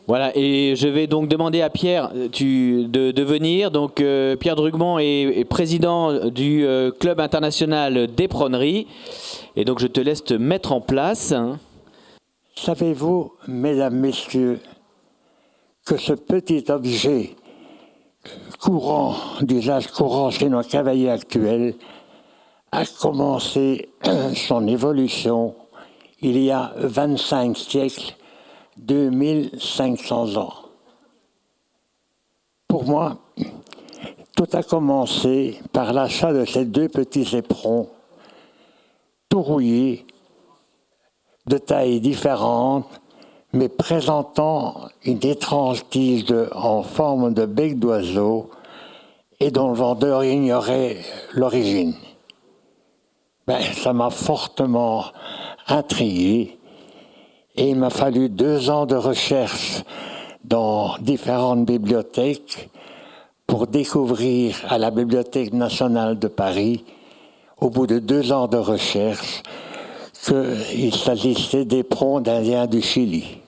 Voilà, et je vais donc demander à Pierre de venir. Donc Pierre Drugmont est président du Club international d'éperonnerie. Et donc je te laisse te mettre en place. Savez-vous, mesdames, messieurs, que ce petit objet courant, d'usage courant chez nos cavaliers actuels, a commencé son évolution il y a 25 siècles, 2500 ans. Pour moi, tout a commencé par l'achat de ces deux petits éperons, tout rouillés, de tailles différentes, mais présentant une étrange tige en forme de bec d'oiseau et dont le vendeur ignorait l'origine. Ça m'a fortement intrigué et il m'a fallu 2 ans de recherche dans différentes bibliothèques pour découvrir à la Bibliothèque nationale de Paris, au bout de 2 ans de recherche, qu'il s'agissait d'éperons d'Indiens du Chili.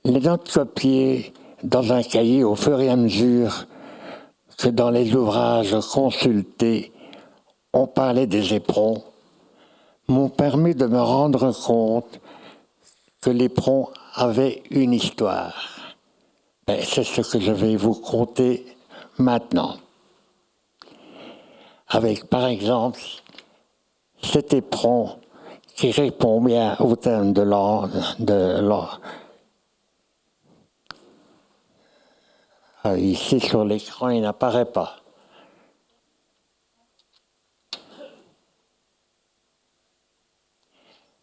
Les notes copiées dans un cahier au fur et à mesure que dans les ouvrages consultés, on parlait des éperons, m'ont permis de me rendre compte que l'éperon avait une histoire. C'est ce que je vais vous conter maintenant. Avec, par exemple, cet éperon qui répond bien au thème de l'ordre. Ici, sur l'écran, il n'apparaît pas.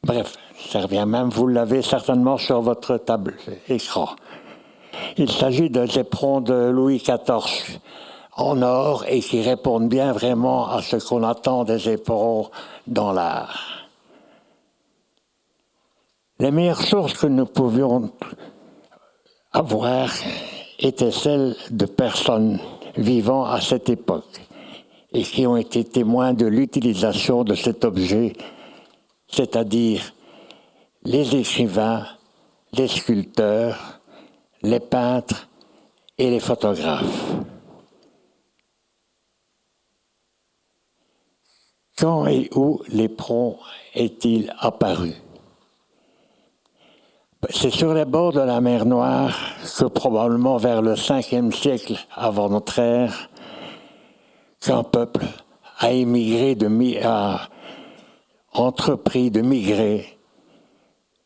Bref, ça revient même, vous l'avez certainement sur votre table écran. Il s'agit des éperons de Louis XIV en or et qui répondent bien vraiment à ce qu'on attend des éperons dans l'art. Les meilleures sources que nous pouvions avoir étaient celles de personnes vivant à cette époque et qui ont été témoins de l'utilisation de cet objet, c'est-à-dire les écrivains, les sculpteurs, les peintres et les photographes. Quand et où l'éperon est-il apparu? C'est sur les bords de la mer Noire que probablement vers le 5e siècle avant notre ère, qu'un peuple a entrepris de migrer.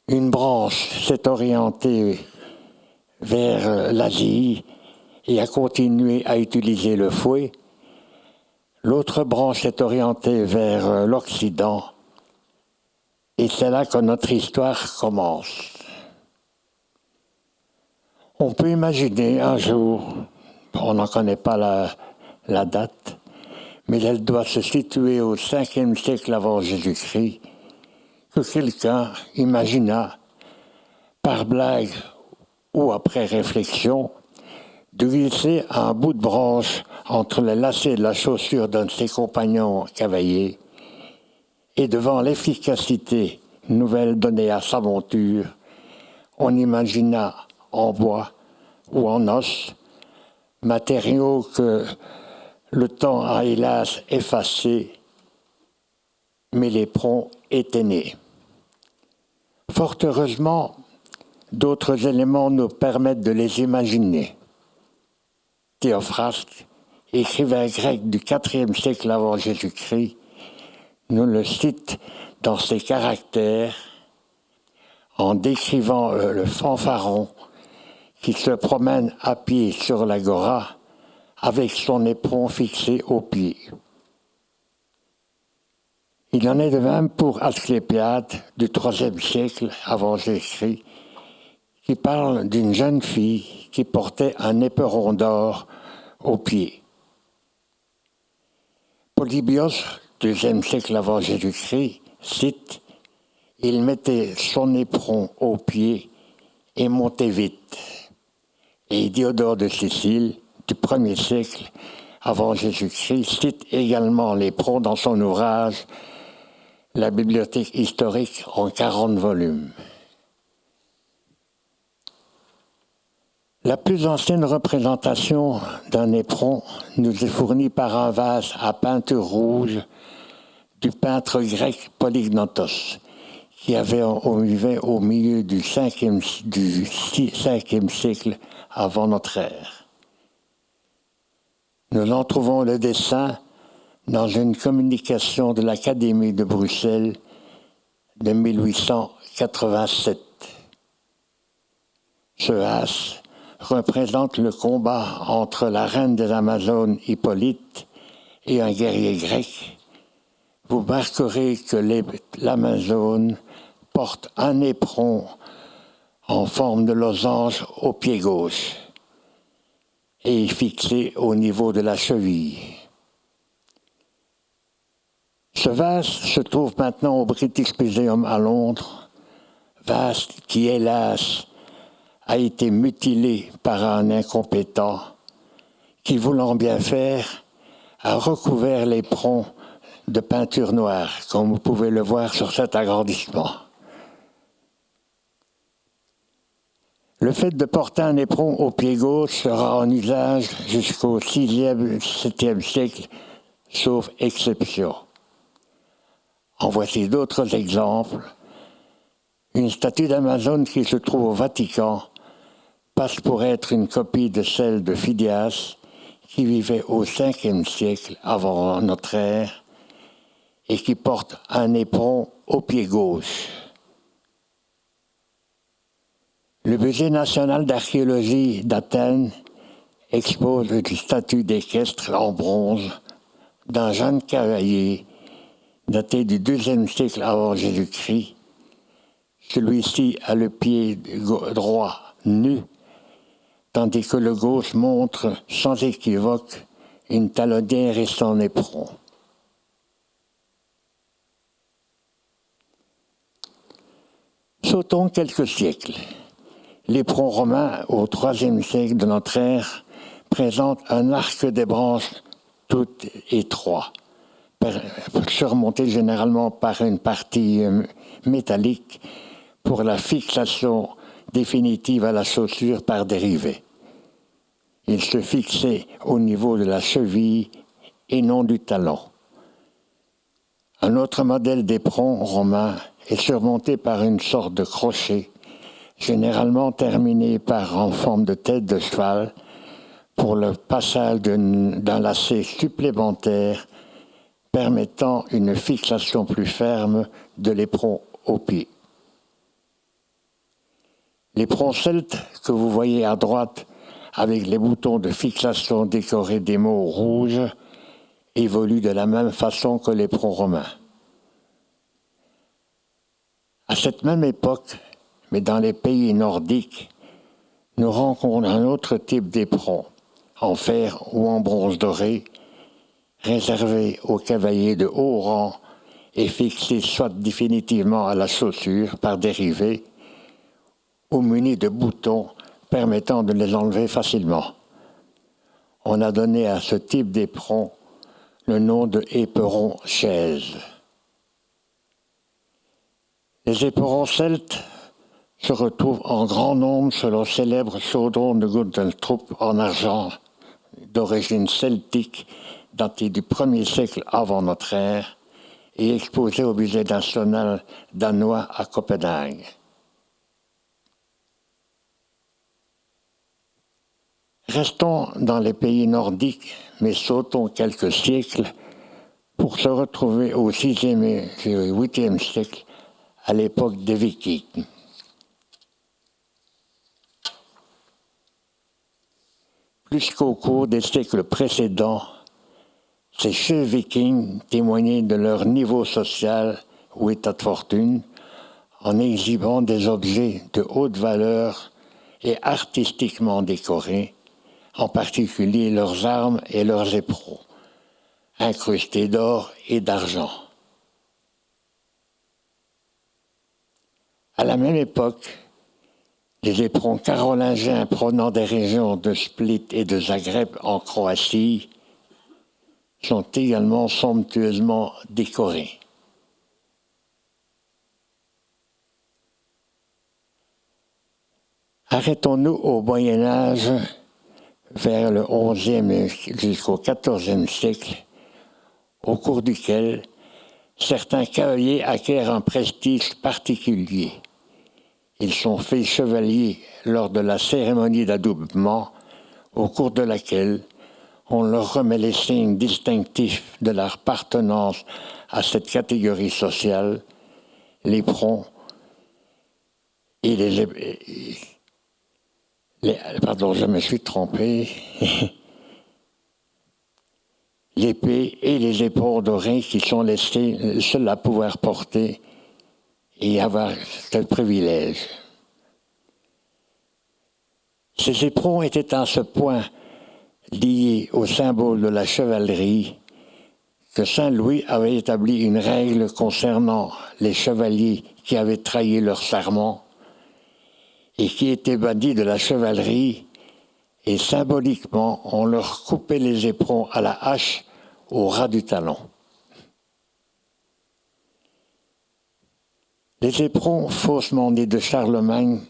Une branche s'est orientée vers l'Asie et a continué à utiliser le fouet. L'autre branche s'est orientée vers l'Occident et c'est là que notre histoire commence. On peut imaginer un jour, on n'en connaît pas la date, mais elle doit se situer au 5e siècle avant Jésus-Christ, que quelqu'un imagina, par blague ou après réflexion, de glisser un bout de branche entre les lacets de la chaussure d'un de ses compagnons cavaliers, et devant l'efficacité nouvelle donnée à sa monture, on imagina en bois ou en os, matériaux que le temps a hélas effacés, mais l'éperon était né. Fort heureusement, d'autres éléments nous permettent de les imaginer. Théophraste, écrivain grec du IVe siècle avant Jésus-Christ, nous le cite dans ses caractères en décrivant le fanfaron qui se promène à pied sur l'agora avec son éperon fixé au pied. Il en est de même pour Asclépiade du IIIe siècle avant Jésus-Christ, qui parle d'une jeune fille qui portait un éperon d'or au pied. Polybios, IIe siècle avant Jésus-Christ, cite « Il mettait son éperon au pied et montait vite ». Et Diodore de Sicile, du 1er siècle avant Jésus-Christ, cite également l'éperon dans son ouvrage « La bibliothèque historique » en 40 volumes. La plus ancienne représentation d'un éperon nous est fournie par un vase à peinture rouge du peintre grec Polygnotos, qui vivait au milieu du 5e siècle avant notre ère. Nous en trouvons le dessin dans une communication de l'Académie de Bruxelles de 1887. Ce as représente le combat entre la reine des Amazones, Hippolyte, et un guerrier grec. Vous marquerez que l'Amazone porte un éperon en forme de losange au pied gauche et est fixé au niveau de la cheville. Ce vase se trouve maintenant au British Museum à Londres, vase qui, hélas, a été mutilé par un incompétent qui, voulant bien faire, a recouvert l'éperon de peinture noire, comme vous pouvez le voir sur cet agrandissement. Le fait de porter un éperon au pied gauche sera en usage jusqu'au 6e, 7e siècle, sauf exception. En voici d'autres exemples. Une statue d'Amazone qui se trouve au Vatican passe pour être une copie de celle de Phidias, qui vivait au 5e siècle avant notre ère et qui porte un éperon au pied gauche. Le Musée national d'archéologie d'Athènes expose une statue d'équestre en bronze d'un jeune cavalier daté du IIe siècle avant Jésus-Christ. Celui-ci a le pied droit nu, tandis que le gauche montre sans équivoque une talonnière et son éperon. Sautons quelques siècles. L'éperon romain au IIIe siècle de notre ère présente un arc des branches tout étroit, surmonté généralement par une partie métallique pour la fixation définitive à la chaussure par dérivée. Il se fixait au niveau de la cheville et non du talon. Un autre modèle d'éperon romain est surmonté par une sorte de crochet, généralement terminé en forme de tête de cheval, pour le passage d'un lacet supplémentaire permettant une fixation plus ferme de l'éperon au pied. L'éperon celte que vous voyez à droite avec les boutons de fixation décorés d'émaux rouges évolue de la même façon que l'éperon romain. À cette même époque, mais dans les pays nordiques, nous rencontrons un autre type d'éperon, en fer ou en bronze doré, réservé aux cavaliers de haut rang et fixé soit définitivement à la chaussure par dérivée, ou muni de boutons permettant de les enlever facilement. On a donné à ce type d'éperon le nom de éperon chaise. Les éperons celtes se retrouvent en grand nombre sur le célèbre chaudron de Guntentrup en argent, d'origine celtique, daté du 1er siècle avant notre ère, et exposé au Musée national danois à Copenhague. Restons dans les pays nordiques, mais sautons quelques siècles pour se retrouver au 6e et 8e siècle, à l'époque des Vikings. Plus qu'au cours des siècles précédents, ces chefs vikings témoignaient de leur niveau social ou état de fortune en exhibant des objets de haute valeur et artistiquement décorés, en particulier leurs armes et leurs éperons, incrustés d'or et d'argent. À la même époque, les éperons carolingiens provenant des régions de Split et de Zagreb en Croatie sont également somptueusement décorés. Arrêtons-nous au Moyen Âge, vers le XIe jusqu'au XIVe siècle, au cours duquel certains cavaliers acquièrent un prestige particulier. Ils sont faits chevaliers lors de la cérémonie d'adoubement, au cours de laquelle on leur remet les signes distinctifs de leur appartenance à cette catégorie sociale, l'éperon et pardon, je me suis trompé. L'épée et les éperons dorés qui sont les seuls à pouvoir porter et avoir ce privilège. Ces éperons étaient à ce point liés au symbole de la chevalerie que Saint Louis avait établi une règle concernant les chevaliers qui avaient trahi leur serment et qui étaient bannis de la chevalerie, et symboliquement on leur coupait les éperons à la hache au ras du talon. Les éperons faussement nés de Charlemagne,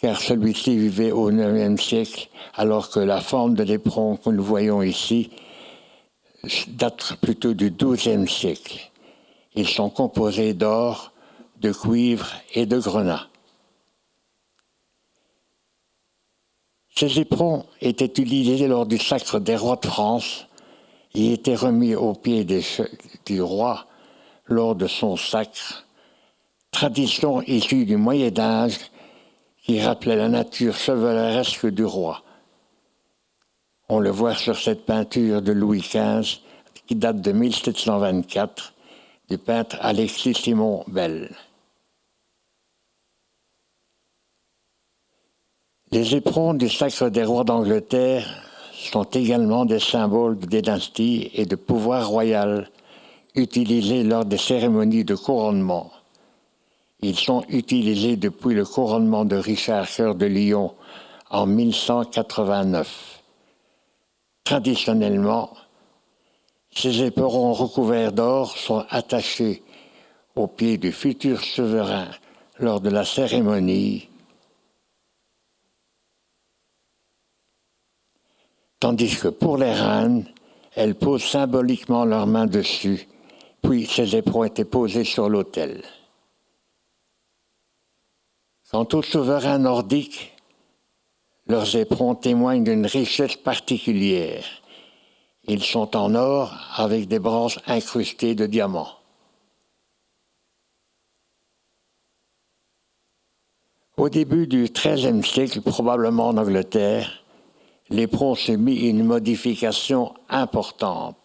car celui-ci vivait au IXe siècle, alors que la forme de l'éperon que nous voyons ici date plutôt du XIIe siècle. Ils sont composés d'or, de cuivre et de grenat. Ces éperons étaient utilisés lors du sacre des rois de France et étaient remis aux pieds du roi lors de son sacre, tradition issue du Moyen Âge qui rappelait la nature chevaleresque du roi. On le voit sur cette peinture de Louis XV qui date de 1724 du peintre Alexis Simon Bell. Les éperons du sacre des rois d'Angleterre sont également des symboles de dynastie et de pouvoir royal utilisés lors des cérémonies de couronnement. Ils sont utilisés depuis le couronnement de Richard Cœur de Lion en 1189. Traditionnellement, ces éperons recouverts d'or sont attachés aux pieds du futur souverain lors de la cérémonie, tandis que pour les reines, elles posent symboliquement leurs mains dessus, puis ces éperons étaient posés sur l'autel. Quant aux souverains nordiques, leurs éperons témoignent d'une richesse particulière. Ils sont en or avec des branches incrustées de diamants. Au début du XIIIe siècle, probablement en Angleterre, l'éperon subit une modification importante.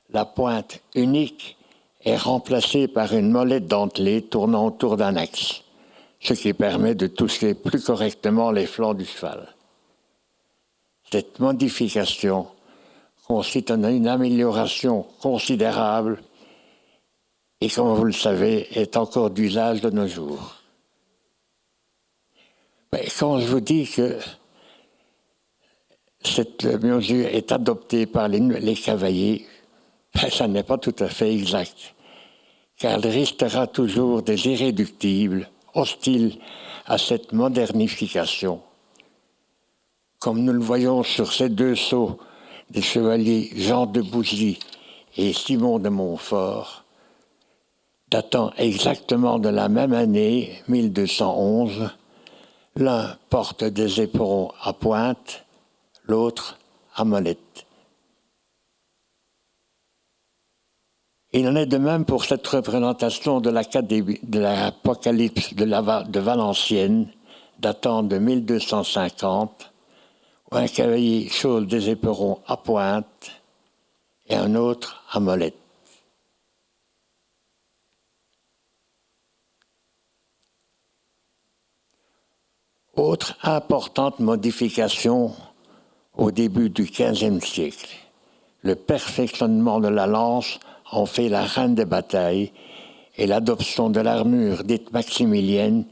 La pointe unique est remplacée par une molette dentelée tournant autour d'un axe, ce qui permet de toucher plus correctement les flancs du cheval. Cette modification consiste en une amélioration considérable et, comme vous le savez, est encore d'usage de nos jours. Mais quand je vous dis que cette mesure est adoptée par les cavaliers, ça n'est pas tout à fait exact, car il restera toujours des irréductibles hostiles à cette modernification. Comme nous le voyons sur ces deux sceaux des chevaliers Jean de Bougie et Simon de Montfort, datant exactement de la même année, 1211, l'un porte des éperons à pointe, l'autre à molette. Il en est de même pour cette représentation de l'Apocalypse de Valenciennes, datant de 1250, où un cavalier chausse des éperons à pointe et un autre à molette. Autre importante modification au début du XVe siècle, le perfectionnement de la lance en fait la reine des batailles et l'adoption de l'armure dite maximilienne,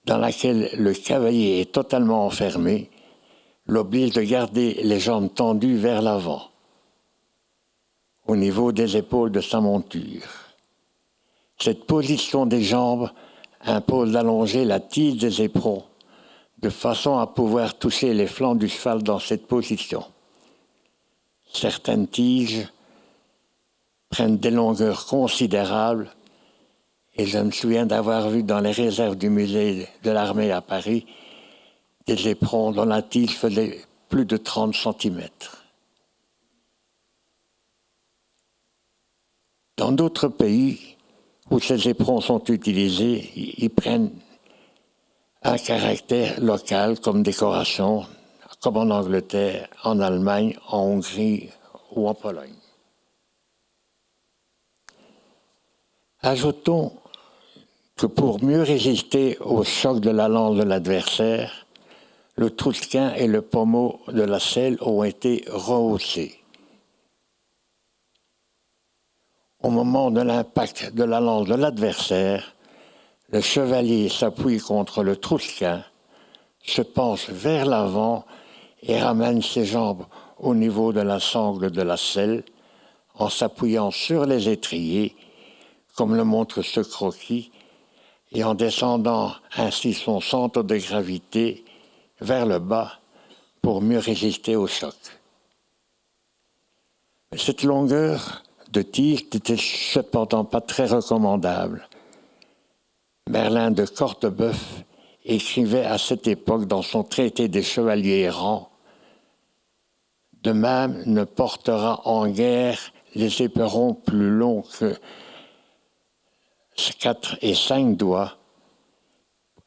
dans laquelle le cavalier est totalement enfermé, l'oblige de garder les jambes tendues vers l'avant, au niveau des épaules de sa monture. Cette position des jambes impose d'allonger la tige des éperons, de façon à pouvoir toucher les flancs du cheval dans cette position. Certaines tiges prennent des longueurs considérables et je me souviens d'avoir vu dans les réserves du musée de l'armée à Paris des éperons dont la tige faisait plus de 30 centimètres. Dans d'autres pays où ces éperons sont utilisés, ils prennent un caractère local comme décoration, comme en Angleterre, en Allemagne, en Hongrie ou en Pologne. Ajoutons que pour mieux résister au choc de la lance de l'adversaire, le trousquin et le pommeau de la selle ont été rehaussés. Au moment de l'impact de la lance de l'adversaire, le chevalier s'appuie contre le trousquin, se penche vers l'avant et ramène ses jambes au niveau de la sangle de la selle en s'appuyant sur les étriers, comme le montre ce croquis, et en descendant ainsi son centre de gravité vers le bas pour mieux résister au choc. Cette longueur de tige n'était cependant pas très recommandable. Merlin de Cortebeuf écrivait à cette époque dans son traité des chevaliers errants: « De même ne portera en guerre les éperons plus longs que 4 et 5 doigts,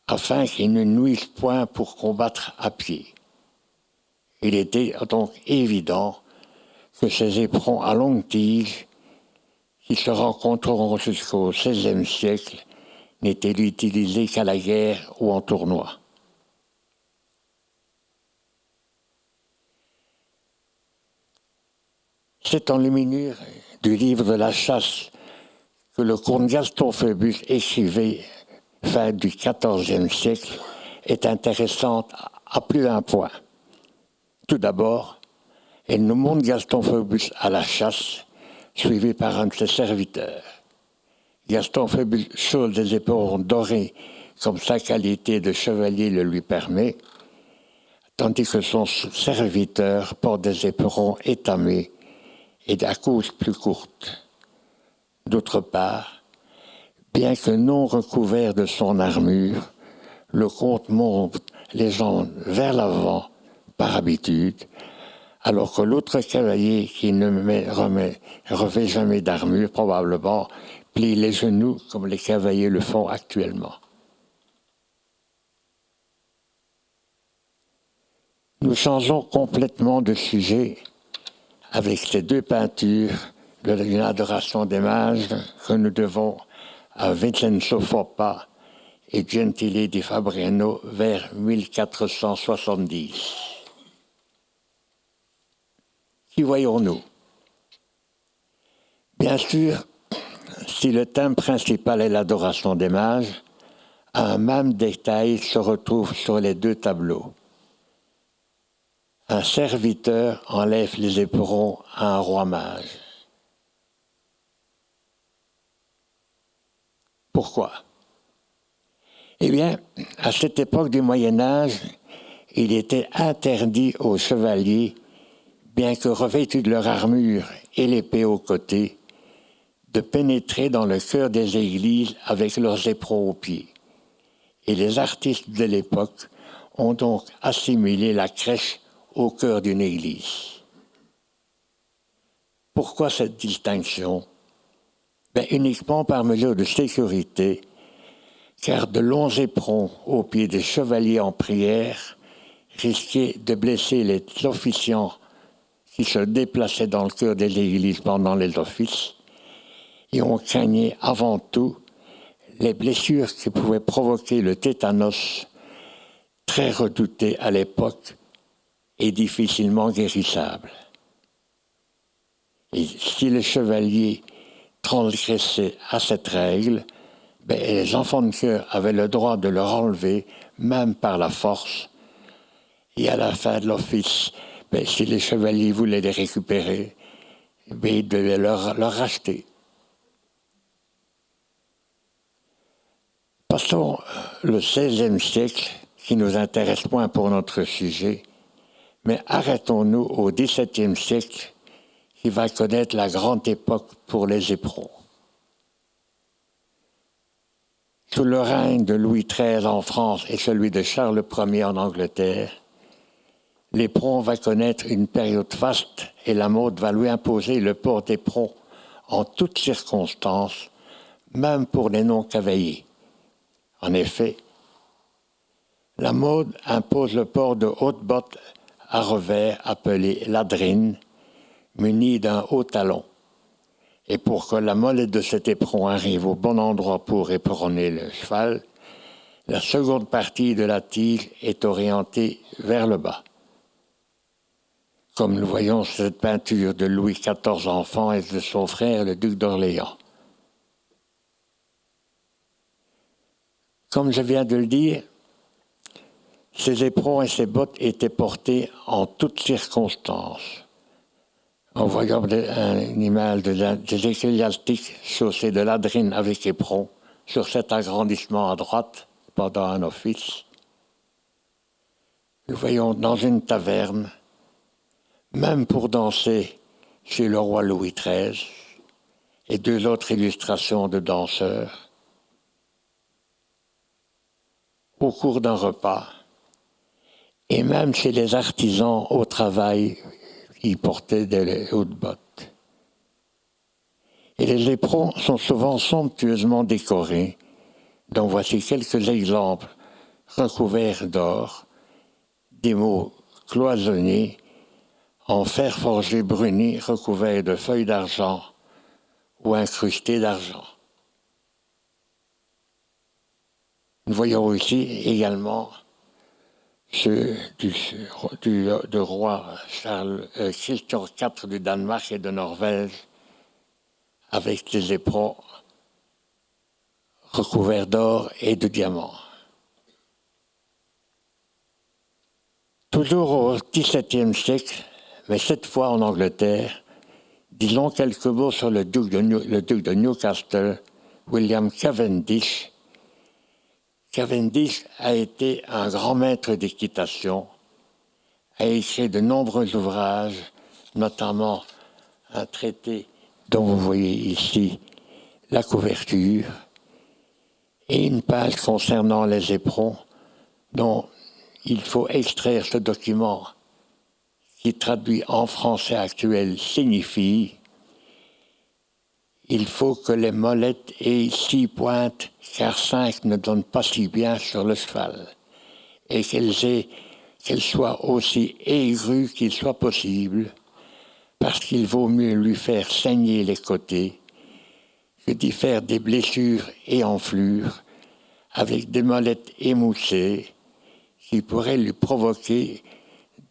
afin qu'ils ne nuisent point pour combattre à pied. » Il était donc évident que ces éperons à longue tige, qui se rencontreront jusqu'au XVIe siècle, n'étaient utilisés qu'à la guerre ou en tournoi. C'est en luminure du livre de la chasse que le comte Gaston Phoebus écrivait fin du XIVe siècle est intéressante à plus d'un point. Tout d'abord, elle nous montre Gaston Phoebus à la chasse, suivi par un de ses serviteurs. Gaston Phoebus chose des éperons dorés comme sa qualité de chevalier le lui permet, tandis que son serviteur porte des éperons étamés et à cause plus courte. D'autre part, bien que non recouvert de son armure, le comte monte les jambes vers l'avant par habitude, alors que l'autre cavalier qui ne revêt jamais d'armure, probablement, plie les genoux comme les cavaliers le font actuellement. Nous changeons complètement de sujet avec ces deux peintures de l'adoration des mages que nous devons à Vincenzo Foppa et Gentile di Fabriano vers 1470. Qui voyons-nous? Bien sûr, si le thème principal est l'adoration des mages, un même détail se retrouve sur les deux tableaux. Un serviteur enlève les éperons à un roi mage. Pourquoi? Eh bien, à cette époque du Moyen-Âge, il était interdit aux chevaliers, bien que revêtus de leur armure et l'épée au côté, de pénétrer dans le cœur des églises avec leurs éperons aux pieds. Et les artistes de l'époque ont donc assimilé la crèche au cœur d'une église. Pourquoi cette distinction? Uniquement par mesure de sécurité, car de longs éperons aux pieds des chevaliers en prière risquaient de blesser les officiants qui se déplaçaient dans le cœur des églises pendant les offices, et on craignait avant tout les blessures qui pouvaient provoquer le tétanos, très redouté à l'époque et difficilement guérissable. Et si les chevaliers transgressaient à cette règle, les enfants de cœur avaient le droit de leur enlever, même par la force, et à la fin de l'office, si les chevaliers voulaient les récupérer, ils devaient leur racheter. Passons le XVIe siècle, qui nous intéresse moins pour notre sujet, mais arrêtons-nous au XVIIe siècle qui va connaître la grande époque pour les éperons. Sous le règne de Louis XIII en France et celui de Charles Ier en Angleterre, l'éperon va connaître une période faste et la mode va lui imposer le port d'éperon en toutes circonstances, même pour les non-cavaliers. En effet, la mode impose le port de hautes bottes à revers appelées ladrines, munies d'un haut talon. Et pour que la molette de cet éperon arrive au bon endroit pour éperonner le cheval, la seconde partie de la tige est orientée vers le bas. Comme nous voyons cette peinture de Louis XIV enfant et de son frère, le duc d'Orléans. Comme je viens de le dire, ces éperons et ces bottes étaient portés en toutes circonstances. En voyant une image des ecclésiastiques chaussés de ladrines avec éperon sur cet agrandissement à droite pendant un office, nous voyons dans une taverne, même pour danser chez le roi Louis XIII, et deux autres illustrations de danseurs, au cours d'un repas, et même chez les artisans au travail, ils portaient des hautes bottes. Et les éperons sont souvent somptueusement décorés, dont voici quelques exemples recouverts d'or, des mots cloisonnés, en fer forgé bruni recouvert de feuilles d'argent ou incrustés d'argent. Nous voyons ici également ceux du roi Christian IV du Danemark et de Norvège, avec des éperons recouverts d'or et de diamants. Toujours au XVIIe siècle, mais cette fois en Angleterre, disons quelques mots sur le duc de Newcastle, William Cavendish. Cavendish a été un grand maître d'équitation, a écrit de nombreux ouvrages, notamment un traité dont vous voyez ici la couverture, et une page concernant les éperons, dont il faut extraire ce document qui traduit en français actuel signifie « Il faut que les molettes aient 6 pointes, car 5 ne donnent pas si bien sur le cheval, et qu'elles soient aussi aigrues qu'il soit possible, parce qu'il vaut mieux lui faire saigner les côtés que d'y faire des blessures et enflures avec des molettes émoussées qui pourraient lui provoquer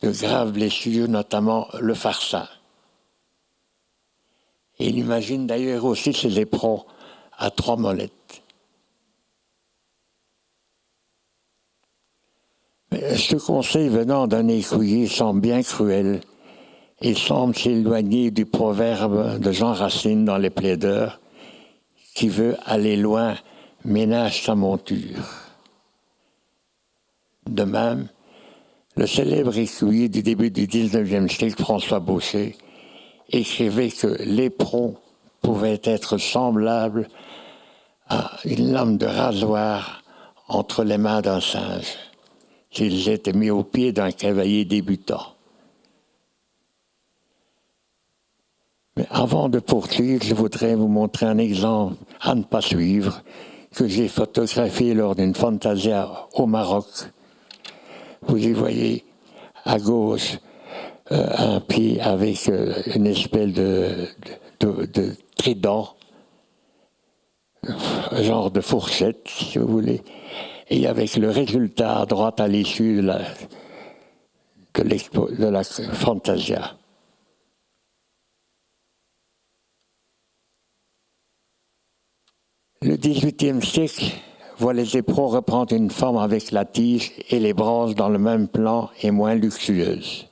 de graves blessures, notamment le farcin. » Et il imagine d'ailleurs aussi ces éperons à 3 molettes. Mais ce conseil venant d'un écuyer semble bien cruel et semble s'éloigner du proverbe de Jean Racine dans Les Plaideurs qui veut aller loin, ménage sa monture. De même, le célèbre écuyer du début du XIXe siècle, François Baucher, écrivait que l'éperon pouvait être semblable à une lame de rasoir entre les mains d'un singe, s'ils étaient mis au pied d'un cavalier débutant. Mais avant de poursuivre, je voudrais vous montrer un exemple à ne pas suivre que j'ai photographié lors d'une fantasia au Maroc. Vous y voyez à gauche un pied avec une espèce de trident, genre de fourchette, si vous voulez, et avec le résultat à droite à l'issue de la fantasia. Le XVIIIe siècle voit les éperons reprendre une forme avec la tige et les branches dans le même plan et moins luxueuses,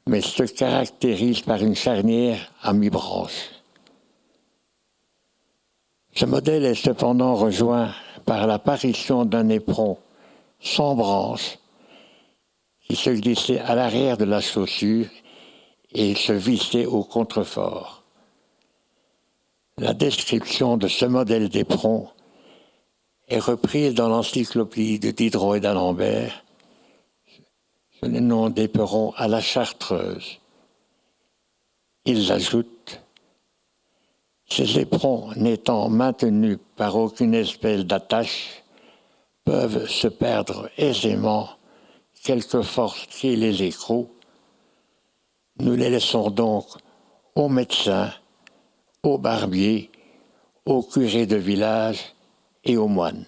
mais se caractérise par une charnière à mi-branche. Ce modèle est cependant rejoint par l'apparition d'un éperon sans branche, qui se glissait à l'arrière de la chaussure et se vissait au contrefort. La description de ce modèle d'éperon est reprise dans l'encyclopédie de Diderot et d'Alembert, sous le nom d'éperon à la chartreuse. Ils ajoutent: ces éperons n'étant maintenus par aucune espèce d'attache, peuvent se perdre aisément, quelque force qui les écroule. Nous les laissons donc aux médecins, aux barbiers, aux curés de village et aux moines.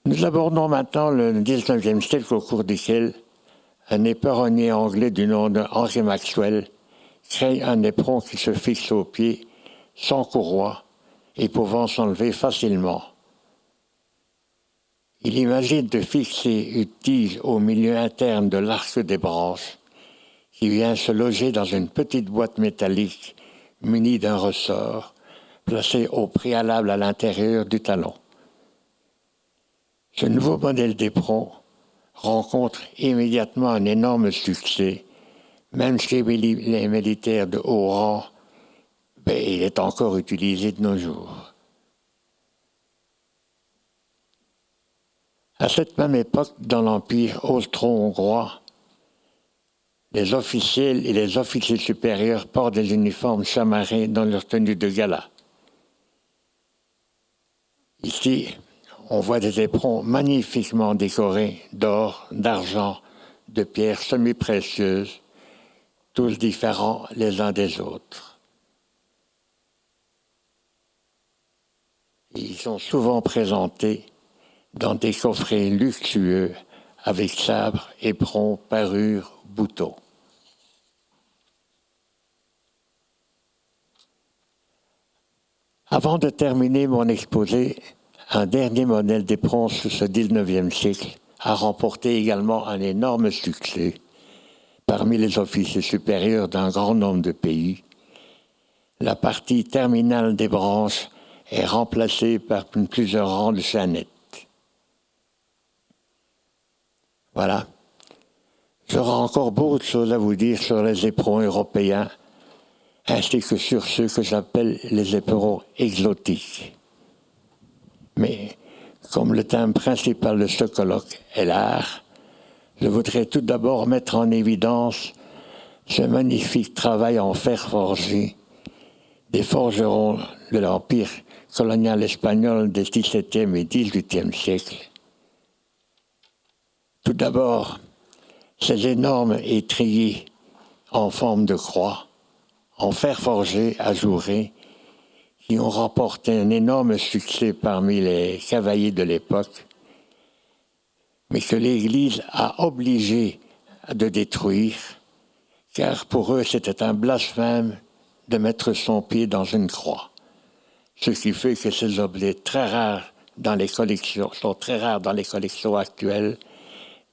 Nous abordons maintenant le XIXe siècle, au cours duquel un éperonnier anglais du nom de Henry Maxwell crée un éperon qui se fixe au pied, sans courroie et pouvant s'enlever facilement. Il imagine de fixer une tige au milieu interne de l'arc des branches, qui vient se loger dans une petite boîte métallique munie d'un ressort, placé au préalable à l'intérieur du talon. Ce nouveau modèle d'éperon rencontre immédiatement un énorme succès, même chez les militaires de haut rang, mais il est encore utilisé de nos jours. À cette même époque, dans l'Empire austro-hongrois, les officiels et les officiers supérieurs portent des uniformes chamarrés dans leur tenue de gala. Ici, on voit des éperons magnifiquement décorés d'or, d'argent, de pierres semi-précieuses, tous différents les uns des autres. Ils sont souvent présentés dans des coffrets luxueux avec sabre, éperon, parure, boutons. Avant de terminer mon exposé, un dernier modèle d'éperon sous ce XIXe siècle a remporté également un énorme succès parmi les officiers supérieurs d'un grand nombre de pays. La partie terminale des branches est remplacée par plusieurs rangs de chaînettes. Voilà. J'aurai encore beaucoup de choses à vous dire sur les éperons européens, ainsi que sur ceux que j'appelle les éperons exotiques. Mais comme le thème principal de ce colloque est l'art, je voudrais tout d'abord mettre en évidence ce magnifique travail en fer forgé des forgerons de l'Empire colonial espagnol des XVIIe et XVIIIe siècles. Tout d'abord, ces énormes étriers en forme de croix, en fer forgé ajouré, qui ont remporté un énorme succès parmi les cavaliers de l'époque, mais que l'Église a obligé de détruire, car pour eux c'était un blasphème de mettre son pied dans une croix. Ce qui fait que ces objets très rares dans les collections sont très rares dans les collections actuelles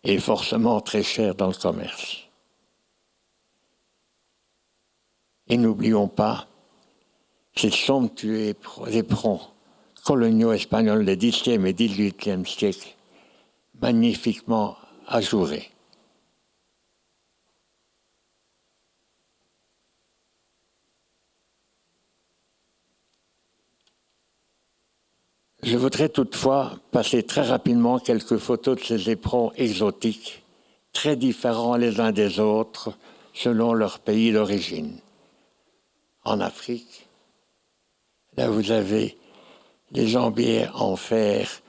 et forcément très chers dans le commerce. Et n'oublions pas ces somptueux éperons coloniaux espagnols des Xe et XVIIIe siècles, magnifiquement ajourés. Je voudrais toutefois passer très rapidement quelques photos de ces éperons exotiques, très différents les uns des autres selon leur pays d'origine. En Afrique, là vous avez les jambières en fer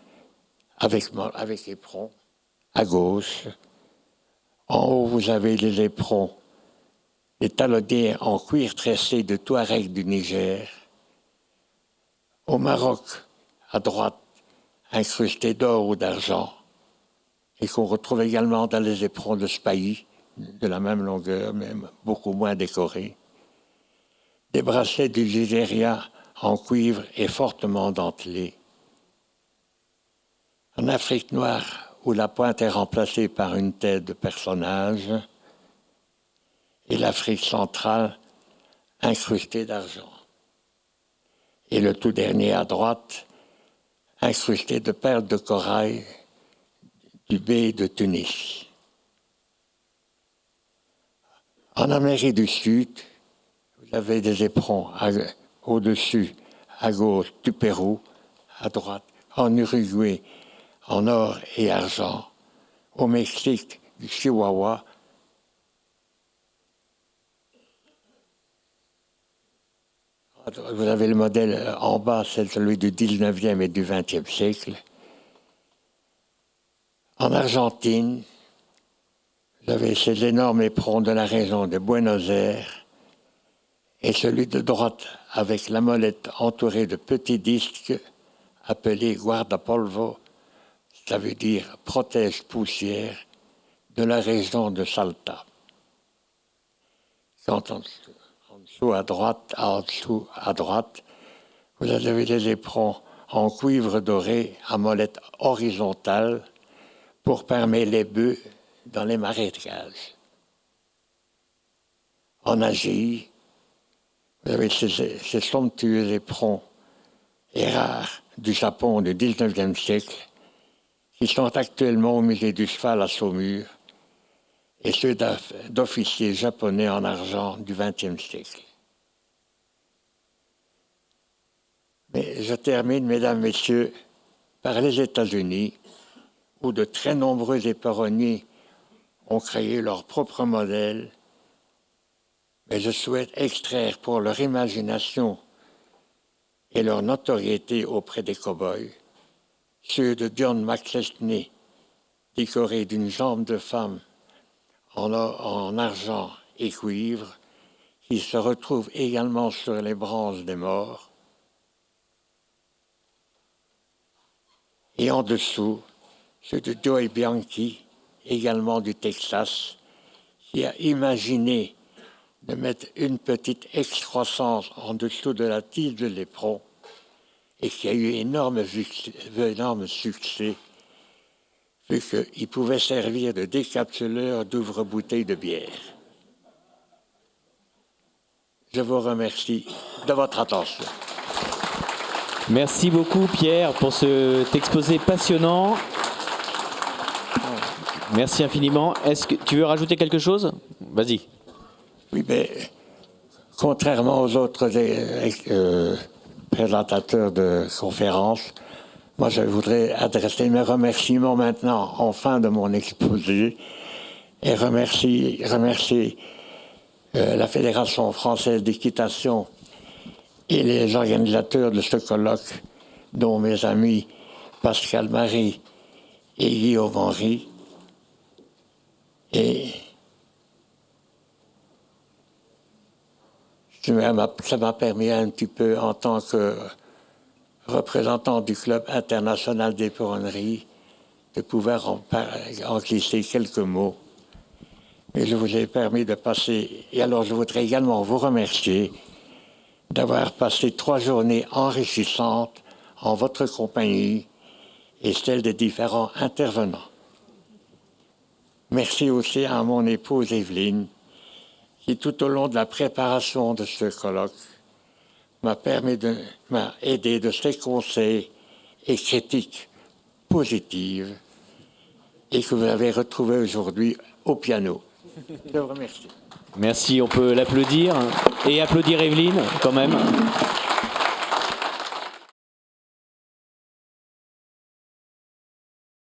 avec éperons à gauche. En haut, vous avez les éperons, les talonnières en cuir tressé de Touareg du Niger. Au Maroc, à droite, incrustés d'or ou d'argent, et qu'on retrouve également dans les éperons de Spahi, de la même longueur, mais beaucoup moins décorés. Des bracelets du Nigeria en cuivre et fortement dentelés. En Afrique noire, où la pointe est remplacée par une tête de personnage, et l'Afrique centrale incrustée d'argent. Et Et le tout dernier à droite, incrusté de perles de corail du baie de Tunis. En Amérique du Sud, vous avez des éperons au-dessus, à gauche du Pérou, à droite, en Uruguay, en or et argent, au Mexique, du Chihuahua. Vous avez le modèle en bas, c'est celui du 19e et du 20e siècle. En Argentine, vous avez ces énormes éperons de la région de Buenos Aires et celui de droite avec la molette entourée de petits disques appelés guardapolvo, ça veut dire protège poussière, de la région de Salta. En dessous à droite, vous avez des éperons en cuivre doré à molette horizontale pour permettre les bœufs dans les marécages. En Asie, vous avez ces somptueux éperons et rares du Japon du 19e siècle qui sont actuellement au musée du cheval à Saumur et ceux d'officiers japonais en argent du XXe siècle. Mais je termine, mesdames, messieurs, par les États-Unis, où de très nombreux éperonniers ont créé leur propre modèle, mais je souhaite extraire pour leur imagination et leur notoriété auprès des cow-boys ceux de John McChesney, décoré d'une jambe de femme en argent et cuivre, qui se retrouve également sur les branches des morts. Et en dessous, ceux de Joey Bianchi, également du Texas, qui a imaginé de mettre une petite excroissance en dessous de la tige de l'éperon et qui a eu énorme succès, vu qu'il pouvait servir de décapsuleur d'ouvre-bouteilles de bière. Je vous remercie de votre attention. Merci beaucoup Pierre pour cet exposé passionnant. Merci infiniment. Est-ce que tu veux rajouter quelque chose? Vas-y. Oui, mais contrairement aux autres présentateurs de conférences, moi je voudrais adresser mes remerciements maintenant en fin de mon exposé et remercier la Fédération française d'équitation et les organisateurs de ce colloque, dont mes amis Pascal Marie et Guillaume Henry. Et ça m'a permis un petit peu, en tant que représentant du Club international d'éperonnerie, de pouvoir en glisser quelques mots. Et je vous ai permis de passer. Et alors, je voudrais également vous remercier d'avoir passé 3 journées enrichissantes en votre compagnie et celle des différents intervenants. Merci aussi à mon épouse Evelyne, qui tout au long de la préparation de ce colloque m'a aidé de ses conseils et critiques positives et que vous avez retrouvées aujourd'hui au piano. Je vous remercie. Merci, on peut l'applaudir et applaudir Evelyne quand même.